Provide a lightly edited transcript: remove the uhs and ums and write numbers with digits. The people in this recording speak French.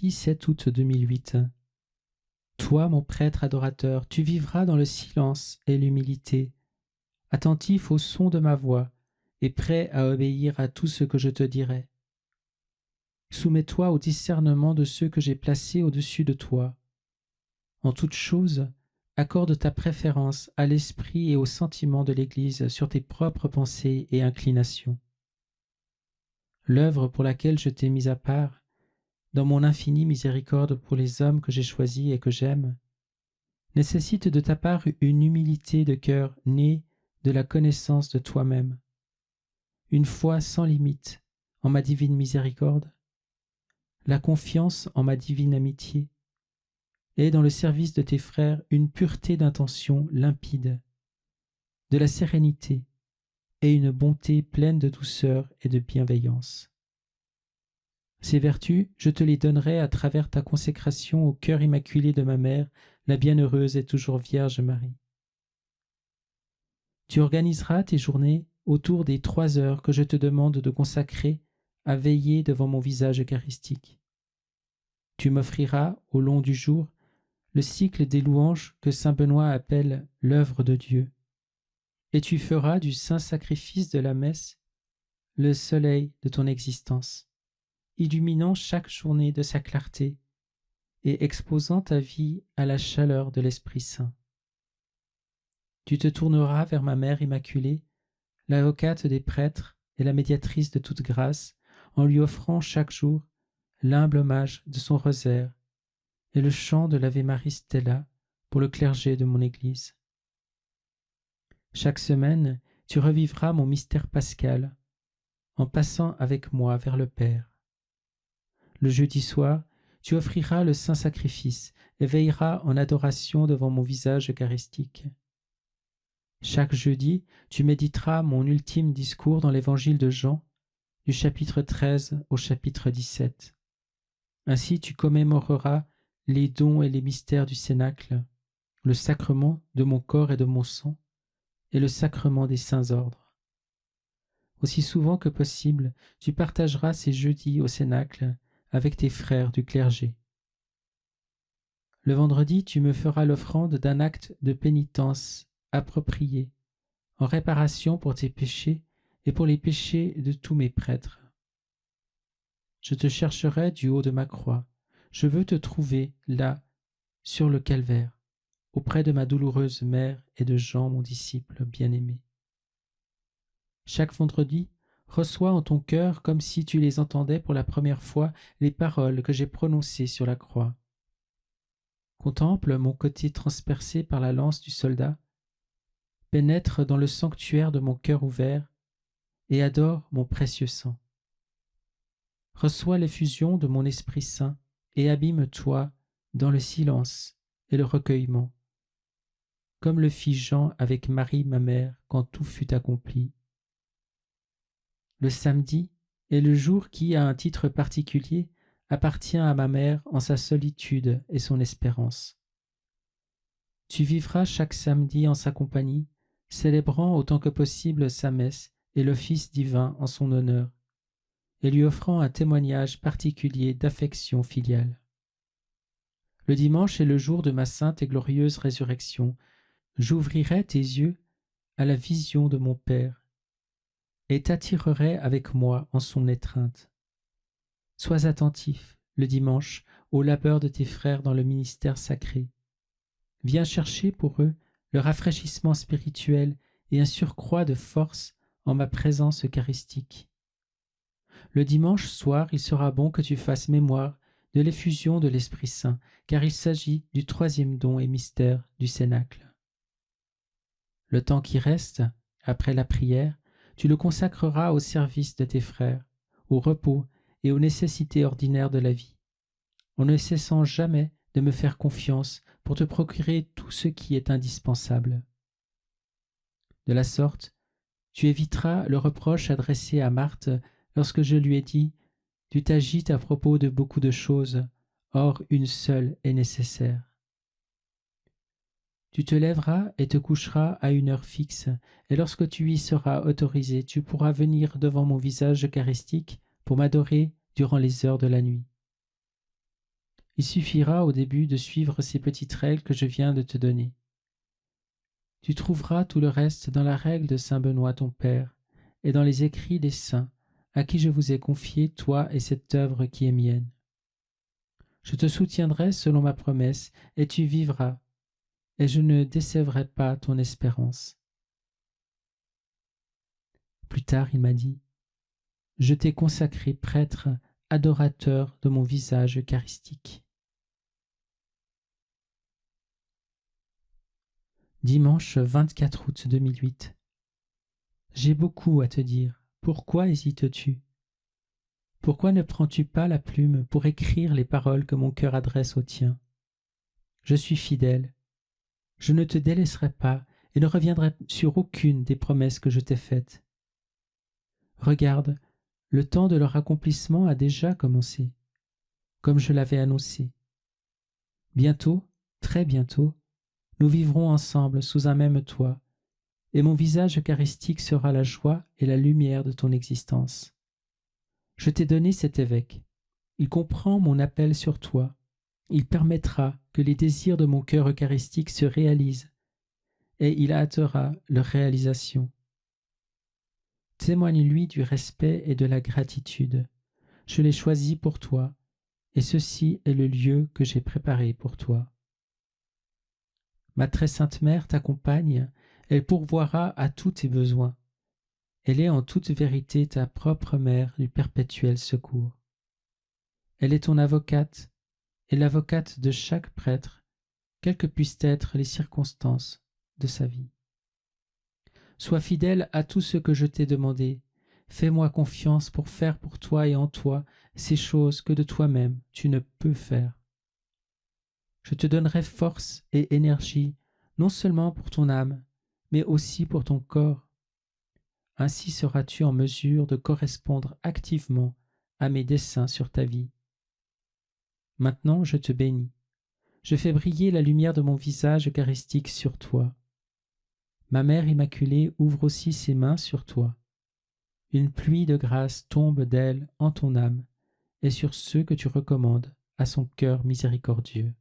Paris, 7 août 2008. Toi, mon prêtre adorateur, tu vivras dans le silence et l'humilité, attentif au son de ma voix et prêt à obéir à tout ce que je te dirai. Soumets-toi au discernement de ceux que j'ai placés au-dessus de toi. En toute chose, accorde ta préférence à l'esprit et aux sentiments de l'Église sur tes propres pensées et inclinations. L'œuvre pour laquelle je t'ai mis à part, dans mon infinie miséricorde pour les hommes que j'ai choisis et que j'aime, nécessite de ta part une humilité de cœur née de la connaissance de toi-même, une foi sans limite en ma divine miséricorde, la confiance en ma divine amitié, et dans le service de tes frères une pureté d'intention limpide, de la sérénité et une bonté pleine de douceur et de bienveillance. Ces vertus, je te les donnerai à travers ta consécration au cœur immaculé de ma mère, la bienheureuse et toujours Vierge Marie. Tu organiseras tes journées autour des 3 heures que je te demande de consacrer à veiller devant mon visage eucharistique. Tu m'offriras, au long du jour, le cycle des louanges que saint Benoît appelle l'œuvre de Dieu, et tu feras du saint sacrifice de la messe le soleil de ton existence, illuminant chaque journée de sa clarté et exposant ta vie à la chaleur de l'Esprit Saint. Tu te tourneras vers ma Mère Immaculée, l'avocate des prêtres et la médiatrice de toute grâce, en lui offrant chaque jour l'humble hommage de son rosaire et le chant de l'Ave Maris Stella pour le clergé de mon Église. Chaque semaine, tu revivras mon mystère pascal en passant avec moi vers le Père. Le jeudi soir, tu offriras le saint sacrifice et veilleras en adoration devant mon visage eucharistique. Chaque jeudi, tu méditeras mon ultime discours dans l'évangile de Jean, du chapitre 13 au chapitre 17. Ainsi tu commémoreras les dons et les mystères du Cénacle, le sacrement de mon corps et de mon sang, et le sacrement des saints ordres. Aussi souvent que possible, tu partageras ces jeudis au Cénacle avec tes frères du clergé. Le vendredi, tu me feras l'offrande d'un acte de pénitence approprié, en réparation pour tes péchés et pour les péchés de tous mes prêtres. Je te chercherai du haut de ma croix. Je veux te trouver là, sur le calvaire, auprès de ma douloureuse mère et de Jean, mon disciple bien-aimé. Chaque vendredi, reçois en ton cœur, comme si tu les entendais pour la première fois, les paroles que j'ai prononcées sur la croix. Contemple mon côté transpercé par la lance du soldat, pénètre dans le sanctuaire de mon cœur ouvert et adore mon précieux sang. Reçois l'effusion de mon Esprit Saint et abîme-toi dans le silence et le recueillement, comme le fit Jean avec Marie ma mère quand tout fut accompli. Le samedi est le jour qui, à un titre particulier, appartient à ma mère en sa solitude et son espérance. Tu vivras chaque samedi en sa compagnie, célébrant autant que possible sa messe et l'office divin en son honneur, et lui offrant un témoignage particulier d'affection filiale. Le dimanche est le jour de ma sainte et glorieuse résurrection. J'ouvrirai tes yeux à la vision de mon Père et t'attirerai avec moi en son étreinte. Sois attentif, le dimanche, au labeur de tes frères dans le ministère sacré. Viens chercher pour eux le rafraîchissement spirituel et un surcroît de force en ma présence eucharistique. Le dimanche soir, il sera bon que tu fasses mémoire de l'effusion de l'Esprit Saint, car il s'agit du 3e don et mystère du Cénacle. Le temps qui reste, après la prière, tu le consacreras au service de tes frères, au repos et aux nécessités ordinaires de la vie, en ne cessant jamais de me faire confiance pour te procurer tout ce qui est indispensable. De la sorte, tu éviteras le reproche adressé à Marthe lorsque je lui ai dit « Tu t'agites à propos de beaucoup de choses, or une seule est nécessaire. » Tu te lèveras et te coucheras à une heure fixe, et lorsque tu y seras autorisé, tu pourras venir devant mon visage eucharistique pour m'adorer durant les heures de la nuit. Il suffira au début de suivre ces petites règles que je viens de te donner. Tu trouveras tout le reste dans la règle de saint Benoît ton Père et dans les écrits des saints à qui je vous ai confié, toi et cette œuvre qui est mienne. Je te soutiendrai selon ma promesse et tu vivras, et je ne décevrai pas ton espérance. Plus tard, il m'a dit, je t'ai consacré prêtre, adorateur de mon visage eucharistique. Dimanche 24 août 2008. J'ai beaucoup à te dire. Pourquoi hésites-tu? Pourquoi ne prends-tu pas la plume pour écrire les paroles que mon cœur adresse au tien? Je suis fidèle. Je ne te délaisserai pas et ne reviendrai sur aucune des promesses que je t'ai faites. Regarde, le temps de leur accomplissement a déjà commencé, comme je l'avais annoncé. Bientôt, très bientôt, nous vivrons ensemble sous un même toit, et mon visage eucharistique sera la joie et la lumière de ton existence. Je t'ai donné cet évêque. Il comprend mon appel sur toi. Il permettra que les désirs de mon cœur eucharistique se réalisent, et il hâtera leur réalisation. Témoigne-lui du respect et de la gratitude. Je l'ai choisi pour toi, et ceci est le lieu que j'ai préparé pour toi. Ma très sainte mère t'accompagne, elle pourvoira à tous tes besoins. Elle est en toute vérité ta propre mère du perpétuel secours. Elle est ton avocate et l'avocate de chaque prêtre, quelles que puissent être les circonstances de sa vie. Sois fidèle à tout ce que je t'ai demandé. Fais-moi confiance pour faire pour toi et en toi ces choses que de toi-même tu ne peux faire. Je te donnerai force et énergie, non seulement pour ton âme, mais aussi pour ton corps. Ainsi seras-tu en mesure de correspondre activement à mes desseins sur ta vie. Maintenant, je te bénis. Je fais briller la lumière de mon visage eucharistique sur toi. Ma Mère Immaculée ouvre aussi ses mains sur toi. Une pluie de grâce tombe d'elle en ton âme et sur ceux que tu recommandes à son cœur miséricordieux.